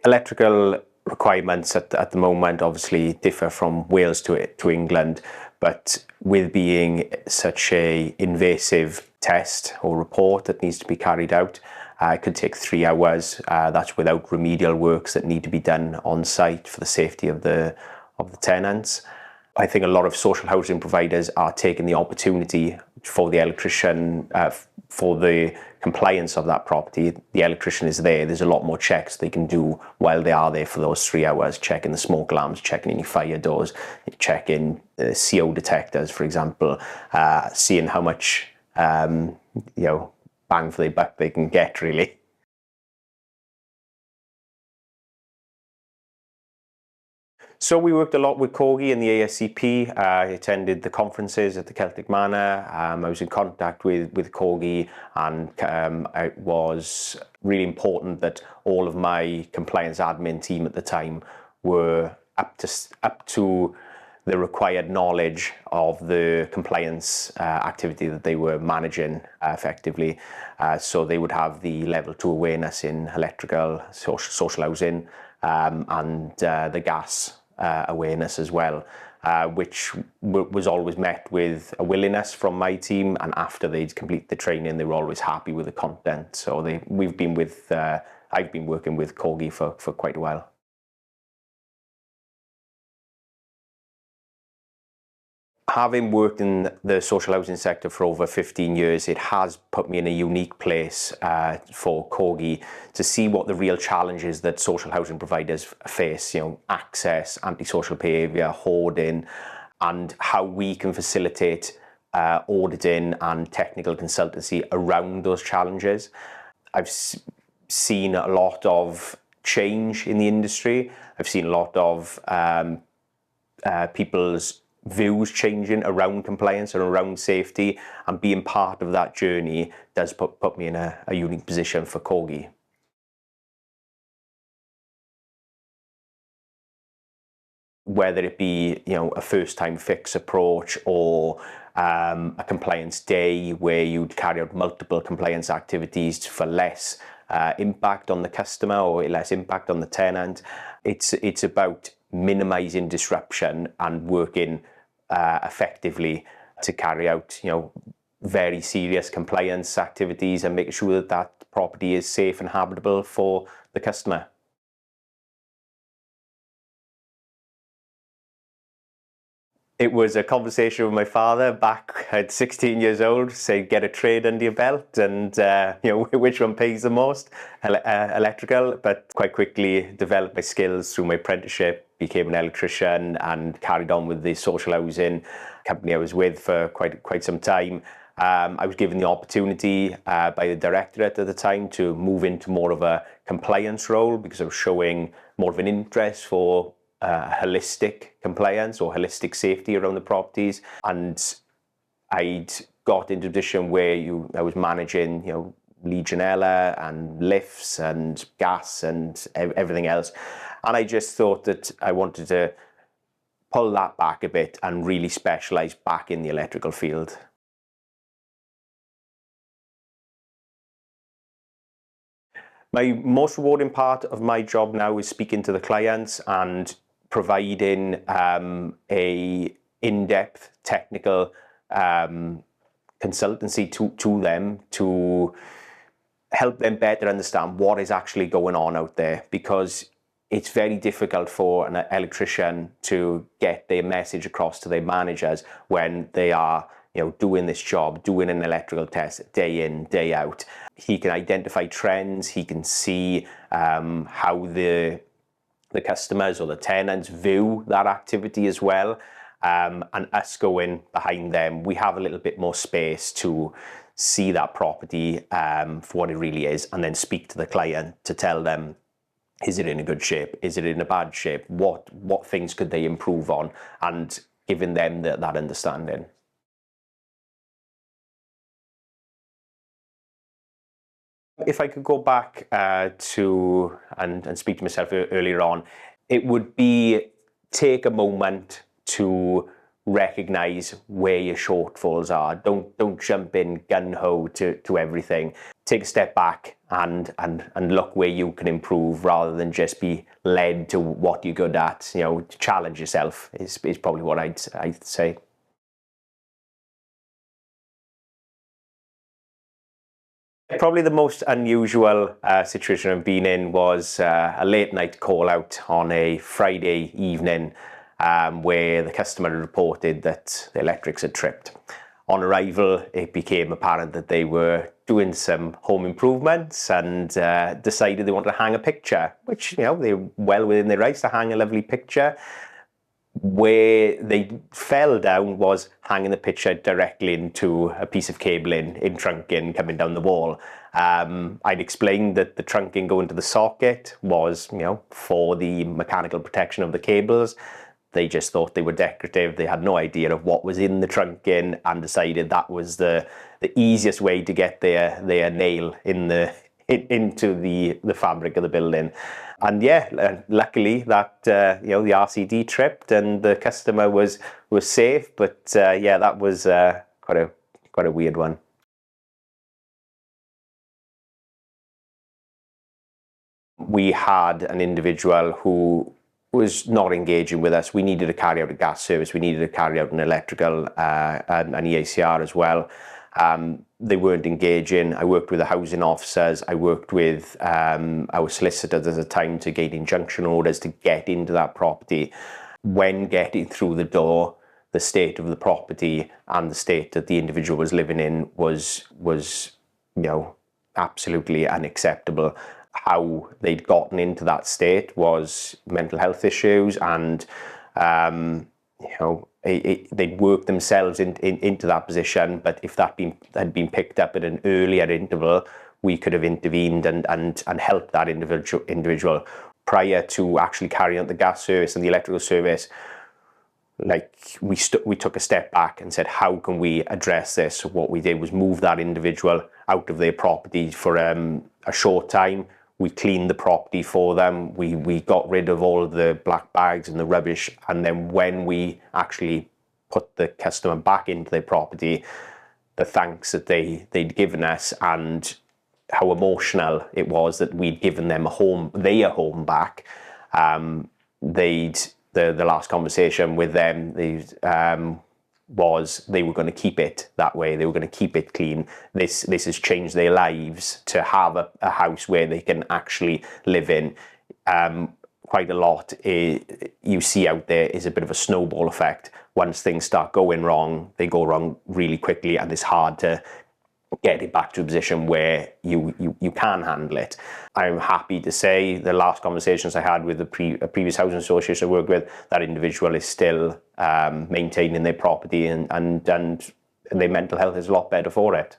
Electrical requirements at the moment obviously differ from Wales to England, but with being such a invasive test or report that needs to be carried out, it could take 3 hours. That's without remedial works that need to be done on site for the safety of the tenants. I think a lot of social housing providers are taking the opportunity for the electrician, for the compliance of that property. The electrician is there. There's a lot more checks they can do while they are there for those 3 hours, checking the smoke alarms, checking any fire doors, checking CO detectors, for example, seeing how much, bang for the buck they can get, really. So we worked a lot with CORGI and the ASCP. I attended the conferences at the Celtic Manor. I was in contact with CORGI, and it was really important that all of my compliance admin team at the time were up to the required knowledge of the compliance activity that they were managing effectively. So they would have the level 2 awareness in electrical, social housing, and the gas awareness as well, which was always met with a willingness from my team, and after they'd complete the training they were always happy with the content. So I've been working with CORGI for quite a while. Having worked in the social housing sector for over 15 years, it has put me in a unique place for CORGI to see what the real challenges that social housing providers face, access, antisocial behaviour, hoarding, and how we can facilitate auditing and technical consultancy around those challenges. I've seen a lot of change in the industry. I've seen a lot of people's views changing around compliance and around safety, and being part of that journey does put me in a unique position for CORGI. Whether it be a first-time fix approach or a compliance day where you'd carry out multiple compliance activities for less impact on the customer or less impact on the tenant, it's about minimizing disruption and working effectively to carry out very serious compliance activities and making sure that property is safe and habitable for the customer. It was a conversation with my father back at 16 years old, say get a trade under your belt and which one pays the most, electrical, but quite quickly developed my skills through my apprenticeship, became an electrician and carried on with the social housing company I was with for quite some time. I was given the opportunity by the directorate at the time to move into more of a compliance role because I was showing more of an interest for holistic compliance or holistic safety around the properties, and I'd got into a position where I was managing Legionella and lifts and gas and everything else, and I just thought that I wanted to pull that back a bit and really specialise back in the electrical field. My most rewarding part of my job now is speaking to the clients and providing a in-depth technical consultancy to them to help them better understand what is actually going on out there, because it's very difficult for an electrician to get their message across to their managers when they are doing this job, doing an electrical test day in, day out. He can identify trends, he can see how the customers or the tenants view that activity as well. And us going behind them, we have a little bit more space to see that property for what it really is, and then speak to the client to tell them, is it in a good shape? Is it in a bad shape? What things could they improve on? And giving them that understanding. If I could go back to and speak to myself earlier on, it would be take a moment to recognise where your shortfalls are. Don't jump in gung-ho to everything. take a step back and look where you can improve rather than just be led to what you're good at. You know, challenge yourself is probably what I'd say. Probably the most unusual situation I've been in was a late night call out on a Friday evening where the customer reported that the electrics had tripped. On arrival, it became apparent that they were doing some home improvements and decided they wanted to hang a picture, which, you know, they're well within their rights to hang a lovely picture. Where they fell down was hanging the picture directly into a piece of cabling in trunking coming down the wall. I'd explained that the trunking going to the socket was, you know, for the mechanical protection of the cables. They just thought they were decorative. They had no idea of what was in the trunking and decided that was the easiest way to get their nail into the fabric of the building. And yeah, luckily that you know, the RCD tripped and the customer was safe. But yeah, that was quite a weird one. We had an individual who was not engaging with us. We needed to carry out a gas service. We needed to carry out an electrical and an EACR as well. They weren't engaging. I worked with the housing officers. I worked with our solicitors at the time to gain injunction orders to get into that property. When getting through the door, the state of the property and the state that the individual was living in was you know, absolutely unacceptable. How they'd gotten into that state was mental health issues, and you know, they'd worked themselves into that position. But if that had been picked up at an earlier interval, we could have intervened and helped that individual prior to actually carrying out the gas service and the electrical service. Like we took a step back and said, how can we address this? So what we did was move that individual out of their property for a short time. We cleaned the property for them. We got rid of all of the black bags and the rubbish. And then when we actually put the customer back into their property, the thanks that they'd given us and how emotional it was that we'd given them their home back. The last conversation with them, was they were going to keep it that way. They were going to keep it clean. This has changed their lives to have a house where they can actually live in. Quite a lot you see out there is a bit of a snowball effect. Once things start going wrong, they go wrong really quickly, and it's hard to get it back to a position where you can handle it. I'm happy to say the last conversations I had with a previous housing association I worked with, that individual is still maintaining their property and their mental health is a lot better for it.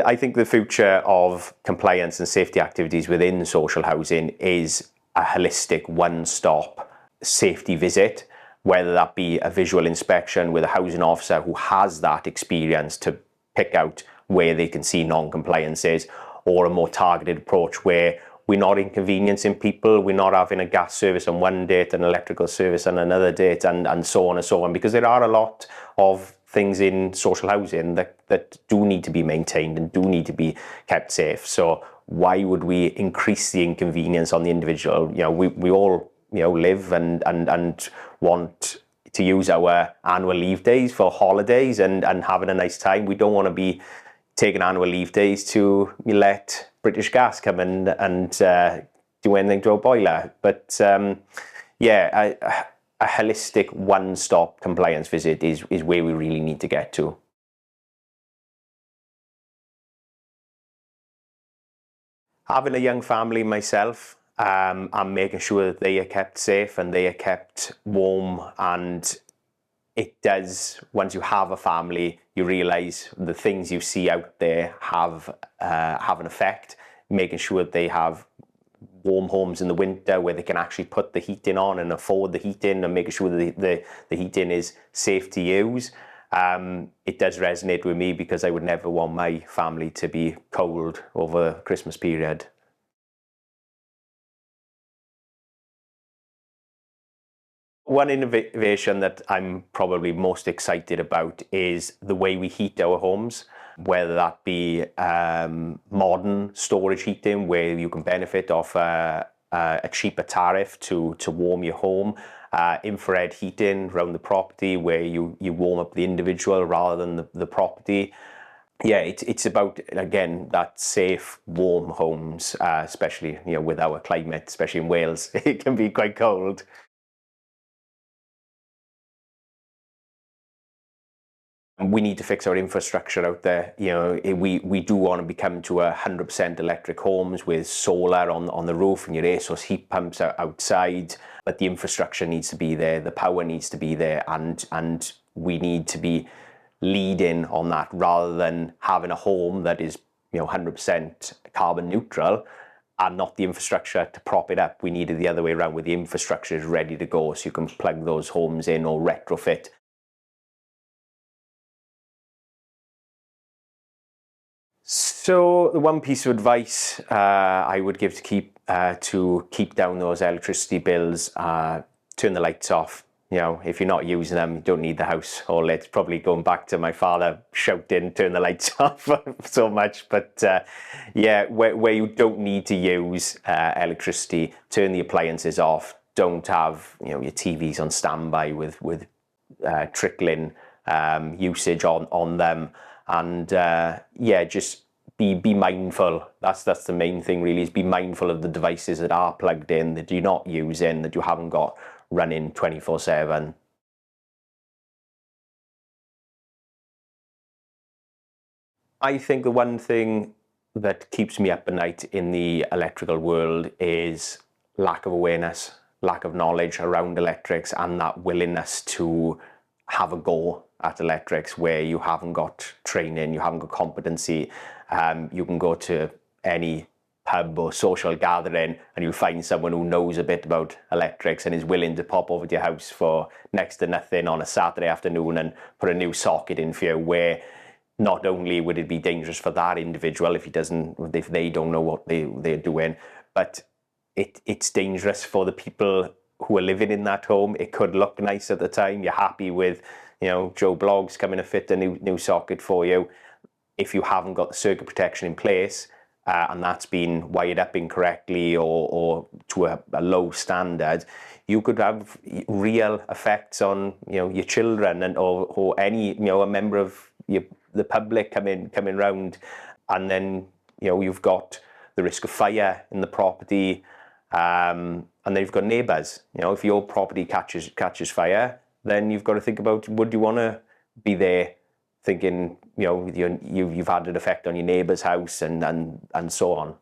I think the future of compliance and safety activities within social housing is a holistic one-stop safety visit, whether that be a visual inspection with a housing officer who has that experience to pick out where they can see non-compliances, or a more targeted approach where we're not inconveniencing people, we're not having a gas service on one date, an electrical service on another date, and so on and so on, because there are a lot of things in social housing that do need to be maintained and do need to be kept safe. So why would we increase the inconvenience on the individual? You know, we all, you know, live and want to use our annual leave days for holidays and having a nice time. We don't want to be taking annual leave days to let British Gas come in and do anything to a boiler. But yeah, a holistic one-stop compliance visit is where we really need to get to. Having a young family myself, I'm making sure that they are kept safe and they are kept warm. And it does, once you have a family, you realise the things you see out there have an effect. Making sure that they have warm homes in the winter where they can actually put the heating on and afford the heating, and making sure that the heating is safe to use. It does resonate with me because I would never want my family to be cold over the Christmas period. one innovation that I'm probably most excited about is the way we heat our homes, whether that be modern storage heating, where you can benefit off a cheaper tariff to warm your home, infrared heating around the property, where you warm up the individual rather than the property. Yeah, it's about, again, that safe, warm homes, especially with our climate, especially in Wales, it can be quite cold. We need to fix our infrastructure out there. We do want to become to 100% electric homes with solar on the roof and your air source heat pumps outside. But the infrastructure needs to be there, the power needs to be there, and we need to be leading on that rather than having a home that is 100% carbon neutral and not the infrastructure to prop it up. We need it the other way around, where the infrastructure is ready to go, so you can plug those homes in or retrofit. So the one piece of advice I would give to keep down those electricity bills: turn the lights off. If you're not using them, you don't need the house all lit. Probably going back to my father shouting, "Turn the lights off" so much. But yeah, where you don't need to use electricity, turn the appliances off. Don't have your TVs on standby with trickling usage on them. And yeah, just be mindful. That's the main thing, really, is be mindful of the devices that are plugged in, that you're not using, that you haven't got running 24/7. I think the one thing that keeps me up at night in the electrical world is lack of awareness, lack of knowledge around electrics, and that willingness to have a go at electrics where you haven't got training, you haven't got competency. You can go to any pub or social gathering and you'll find someone who knows a bit about electrics and is willing to pop over to your house for next to nothing on a Saturday afternoon and put a new socket in for you, where not only would it be dangerous for that individual if they don't know what they're doing, but it's dangerous for the people who are living in that home. It could look nice at the time. You're happy with, Joe Bloggs coming to fit a new socket for you. If you haven't got the circuit protection in place, and that's been wired up incorrectly or to a low standard, you could have real effects on your children or any a member of the public coming round. And then you've got the risk of fire in the property, and then you've got neighbours. If your property catches fire, then you've got to think about, would you want to be there, thinking you've had an effect on your neighbour's house and so on.